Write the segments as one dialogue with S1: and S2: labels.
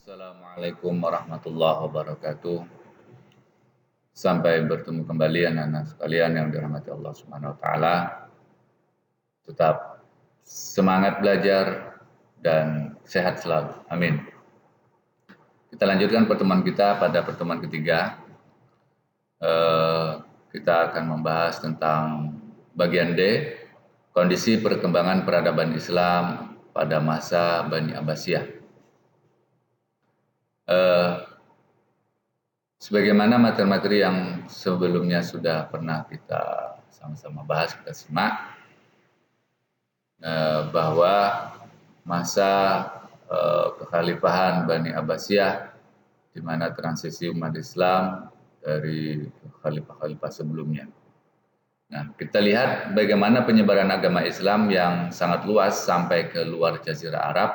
S1: Assalamualaikum warahmatullahi wabarakatuh. Sampai bertemu kembali anak-anak sekalian yang dirahmati Allah Subhanahu wa taala. Tetap semangat belajar dan sehat selalu. Amin. Kita lanjutkan pertemuan kita pada pertemuan ketiga. Kita akan membahas tentang bagian D, kondisi perkembangan peradaban Islam pada masa Bani Abbasiyah. Sebagaimana materi-materi yang sebelumnya sudah pernah kita sama-sama bahas, kita simak bahwa masa kekhalifahan Bani Abbasiyah, di mana transisi umat Islam dari khalifah-khalifah sebelumnya. Nah, kita lihat bagaimana penyebaran agama Islam yang sangat luas sampai ke luar Jazirah Arab,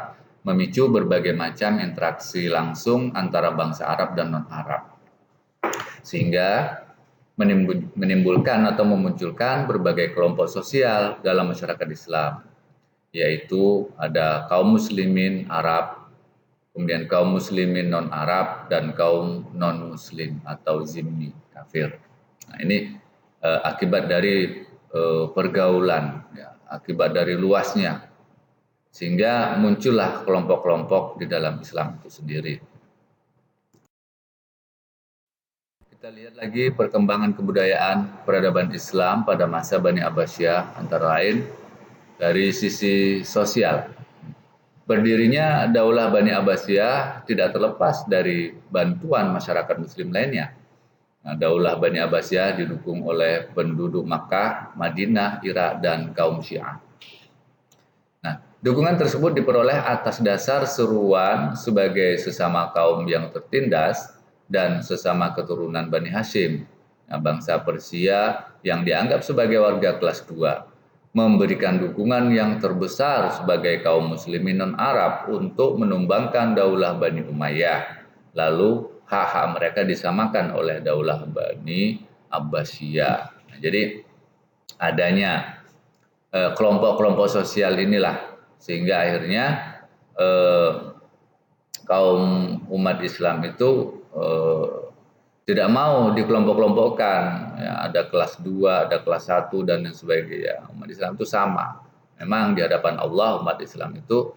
S1: memicu berbagai macam interaksi langsung antara bangsa Arab dan non-Arab, sehingga menimbulkan atau memunculkan berbagai kelompok sosial dalam masyarakat Islam, yaitu ada kaum muslimin Arab, kemudian kaum muslimin non-Arab, dan kaum non-muslim atau zimmi, kafir. Nah, ini akibat dari pergaulan, ya, akibat dari luasnya, sehingga muncullah kelompok-kelompok di dalam Islam itu sendiri. Kita lihat lagi perkembangan kebudayaan peradaban Islam pada masa Bani Abbasiyah, antara lain dari sisi sosial. Berdirinya Daulah Bani Abbasiyah tidak terlepas dari bantuan masyarakat muslim lainnya. Nah, Daulah Bani Abbasiyah didukung oleh penduduk Makkah, Madinah, Irak, dan kaum Syiah. Nah, dukungan tersebut diperoleh atas dasar seruan sebagai sesama kaum yang tertindas dan sesama keturunan Bani Hashim, bangsa Persia yang dianggap sebagai warga kelas 2, memberikan dukungan yang terbesar sebagai kaum muslimin non-Arab untuk menumbangkan Daulah Bani Umayyah. Lalu hak-hak mereka disamakan oleh Daulah Bani Abbasiyah. Nah, jadi adanya kelompok-kelompok sosial inilah sehingga akhirnya kaum umat Islam itu tidak mau dikelompok-kelompokkan, ya, ada kelas 2, ada kelas 1, dan lain sebagainya. Umat Islam itu sama. Memang di hadapan Allah umat Islam itu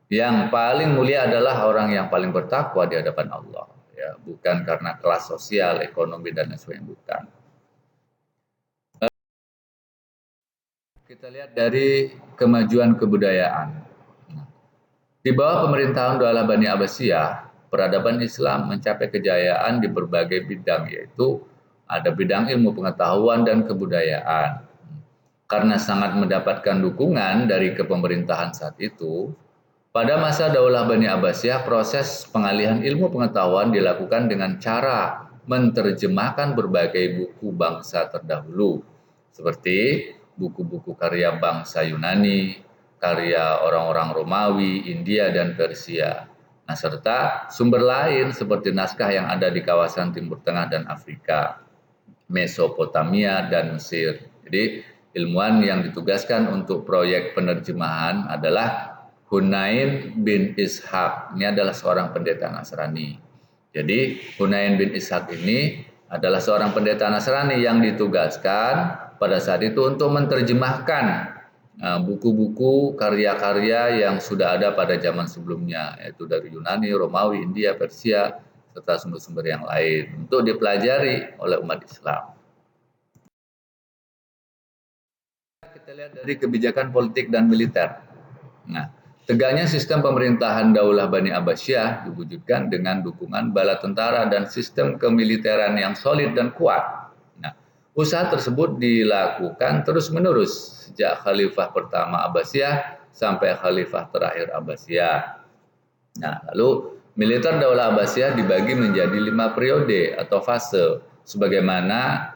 S1: yang paling mulia adalah orang yang paling bertakwa di hadapan Allah, ya, bukan karena kelas sosial, ekonomi, dan lain sebagainya, bukan. Kita lihat dari kemajuan kebudayaan. Di bawah pemerintahan Daulah Bani Abbasiyah, peradaban Islam mencapai kejayaan di berbagai bidang, yaitu ada bidang ilmu pengetahuan dan kebudayaan. Karena sangat mendapatkan dukungan dari kepemerintahan saat itu, pada masa Daulah Bani Abbasiyah, proses pengalihan ilmu pengetahuan dilakukan dengan cara menerjemahkan berbagai buku bangsa terdahulu, seperti buku-buku karya bangsa Yunani, karya orang-orang Romawi, India, dan Persia. Nah, serta sumber lain seperti naskah yang ada di kawasan Timur Tengah dan Afrika, Mesopotamia, dan Mesir. Jadi, ilmuwan yang ditugaskan untuk proyek penerjemahan adalah Hunain bin Ishaq. Ini adalah seorang pendeta Nasrani. Jadi, Hunain bin Ishaq ini adalah seorang pendeta Nasrani yang ditugaskan pada saat itu untuk menerjemahkan buku-buku karya-karya yang sudah ada pada zaman sebelumnya, yaitu dari Yunani, Romawi, India, Persia, serta sumber-sumber yang lain untuk dipelajari oleh umat Islam. Kita lihat dari kebijakan politik dan militer. Nah, tegaknya sistem pemerintahan Daulah Bani Abbasiyah diwujudkan dengan dukungan bala tentara dan sistem kemiliteran yang solid dan kuat. Usaha tersebut dilakukan terus-menerus sejak Khalifah pertama Abbasiyah sampai Khalifah terakhir Abbasiyah. Nah, lalu militer Daulah Abbasiyah dibagi menjadi 5 periode atau fase, sebagaimana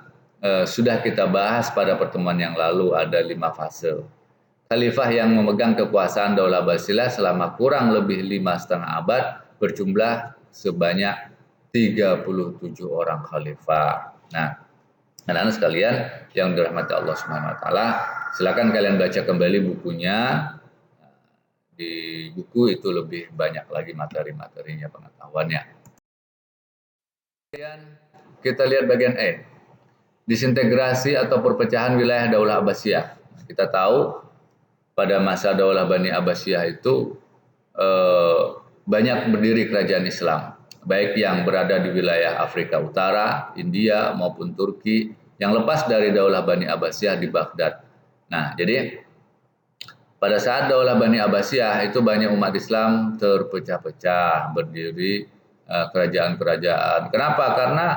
S1: sudah kita bahas pada pertemuan yang lalu, ada 5 fase. Khalifah yang memegang kekuasaan Daulah Abbasiyah selama kurang lebih 5,5 abad berjumlah sebanyak 37 orang khalifah. Nah, anak-anak sekalian yang dirahmati Allah Subhanahu wa taala, silakan kalian baca kembali bukunya Di buku itu lebih banyak lagi materi-materinya, pengetahuannya. Kemudian kita lihat bagian E, disintegrasi atau perpecahan wilayah Daulah Abbasiyah. Kita tahu pada masa Daulah Bani Abbasiyah itu banyak berdiri kerajaan Islam, baik yang berada di wilayah Afrika Utara, India maupun Turki, yang lepas dari Daulah Bani Abbasiyah di Baghdad. Nah, jadi pada saat Daulah Bani Abbasiyah itu banyak umat Islam terpecah-pecah, berdiri kerajaan-kerajaan. Kenapa? Karena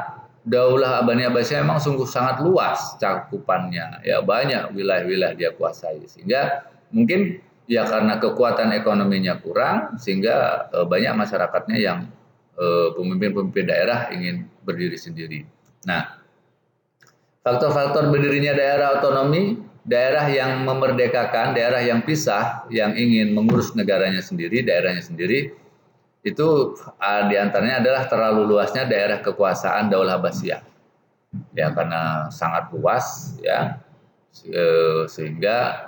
S1: Daulah Bani Abbasiyah memang sungguh sangat luas cakupannya, ya banyak wilayah-wilayah dia kuasai, sehingga mungkin ya karena kekuatan ekonominya kurang, sehingga banyak masyarakatnya yang pemimpin-pemimpin daerah ingin berdiri sendiri. Nah, faktor-faktor berdirinya daerah otonomi, daerah yang memerdekakan, daerah yang pisah, yang ingin mengurus negaranya sendiri, daerahnya sendiri, itu diantaranya adalah terlalu luasnya daerah kekuasaan Daulah Abbasiyah. Ya, karena sangat luas, ya, sehingga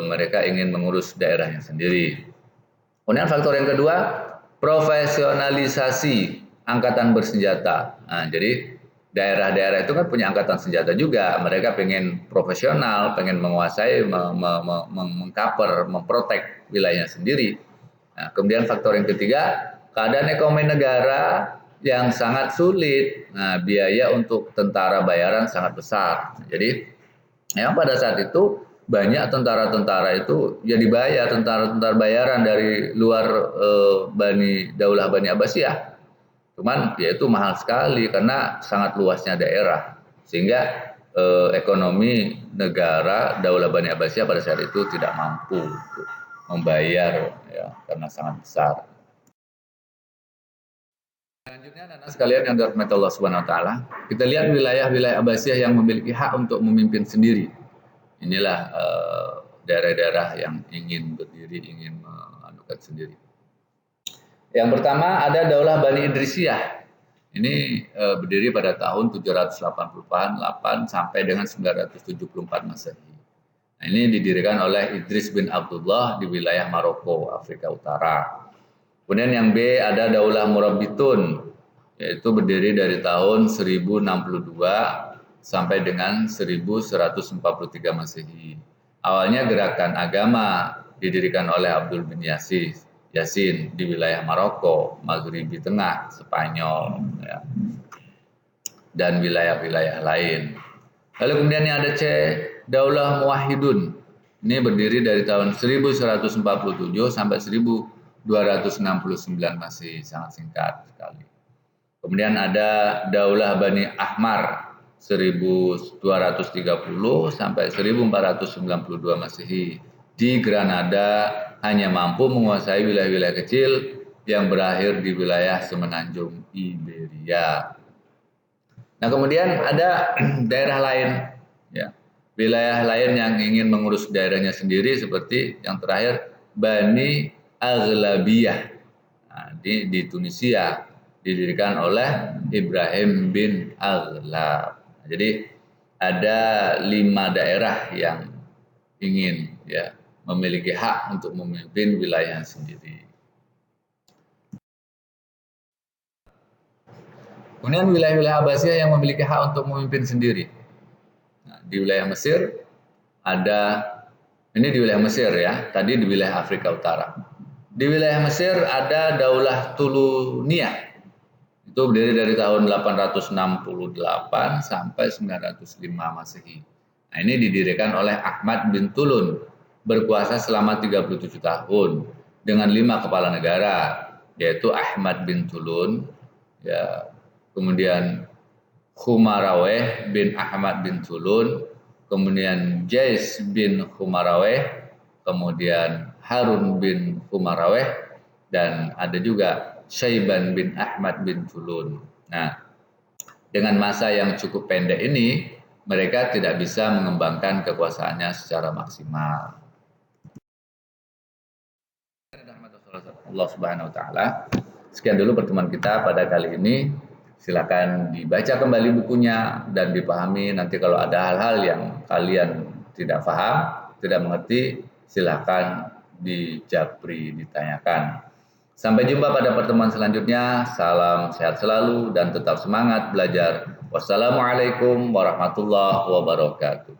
S1: mereka ingin mengurus daerahnya sendiri. Kemudian faktor yang kedua, profesionalisasi angkatan bersenjata. Nah, jadi daerah-daerah itu kan punya angkatan senjata juga. Mereka pengen profesional, pengen menguasai, mengcover, memprotek wilayahnya sendiri. Nah, kemudian faktor yang ketiga, keadaan ekonomi negara yang sangat sulit. Nah, biaya untuk tentara bayaran sangat besar. Jadi, yang pada saat itu banyak tentara-tentara itu ya dibayar, tentara-tentara bayaran dari luar Daulah Bani Abbasiyah. Cuman ya itu mahal sekali karena sangat luasnya daerah, sehingga ekonomi negara Daulah Bani Abbasiyah pada saat itu tidak mampu untuk membayar, ya, karena sangat besar. Selanjutnya, anak sekalian yang dirahmati Allah Subhanahu wa taala, kita lihat wilayah-wilayah Abbasiyah yang memiliki hak untuk memimpin sendiri. Inilah daerah-daerah yang ingin berdiri, ingin menganukan sendiri. Yang pertama ada Daulah Bani Idrisiyah. Ini berdiri pada tahun 788 sampai dengan 974 Masehi. Nah, ini didirikan oleh Idris bin Abdullah di wilayah Maroko, Afrika Utara. Kemudian yang B ada Daulah Murabbitun, yaitu berdiri dari tahun 1062 sampai dengan 1143 Masehi. Awalnya gerakan agama didirikan oleh Abdul bin Yasin di wilayah Maroko, Maghribi Tengah, Spanyol, ya, dan wilayah-wilayah lain. Lalu kemudian yang ada C, Daulah Muwahhidun. Ini berdiri dari tahun 1147 sampai 1269 Masehi, sangat singkat sekali. Kemudian ada Daulah Bani Ahmar 1230 sampai 1492 Masehi. Di Granada hanya mampu menguasai wilayah-wilayah kecil yang berakhir di wilayah semenanjung Iberia. Nah, kemudian ada daerah lain, ya, wilayah lain yang ingin mengurus daerahnya sendiri, seperti yang terakhir Bani Aghlabiyah. Nah, di Tunisia didirikan oleh Ibrahim bin Aghlab. Jadi ada 5 daerah yang ingin, ya, memiliki hak untuk memimpin wilayah sendiri. Kemudian wilayah-wilayah Abbasiyah yang memiliki hak untuk memimpin sendiri. Nah, di wilayah Mesir ada, ini di wilayah Mesir, ya, tadi di wilayah Afrika Utara. Di wilayah Mesir ada Daulah Tuluniyah. Itu berdiri dari tahun 868 sampai 905 Masehi. Nah, ini didirikan oleh Ahmad bin Tulun, berkuasa selama 37 tahun dengan 5 kepala negara, yaitu Ahmad bin Tulun, ya, kemudian Khumaraweh bin Ahmad bin Tulun, kemudian Jais bin Khumaraweh, kemudian Harun bin Khumaraweh, dan ada juga Syaiban bin Ahmad bin Tulun. Nah, dengan masa yang cukup pendek ini, mereka tidak bisa mengembangkan kekuasaannya secara maksimal. Allah Subhanahu wa taala. Sekian dulu pertemuan kita pada kali ini. Silakan dibaca kembali bukunya dan dipahami. Nanti kalau ada hal-hal yang kalian tidak paham, tidak mengerti, silakan di Japri ditanyakan. Sampai jumpa pada pertemuan selanjutnya. Salam sehat selalu dan tetap semangat belajar. Wassalamualaikum warahmatullahi wabarakatuh.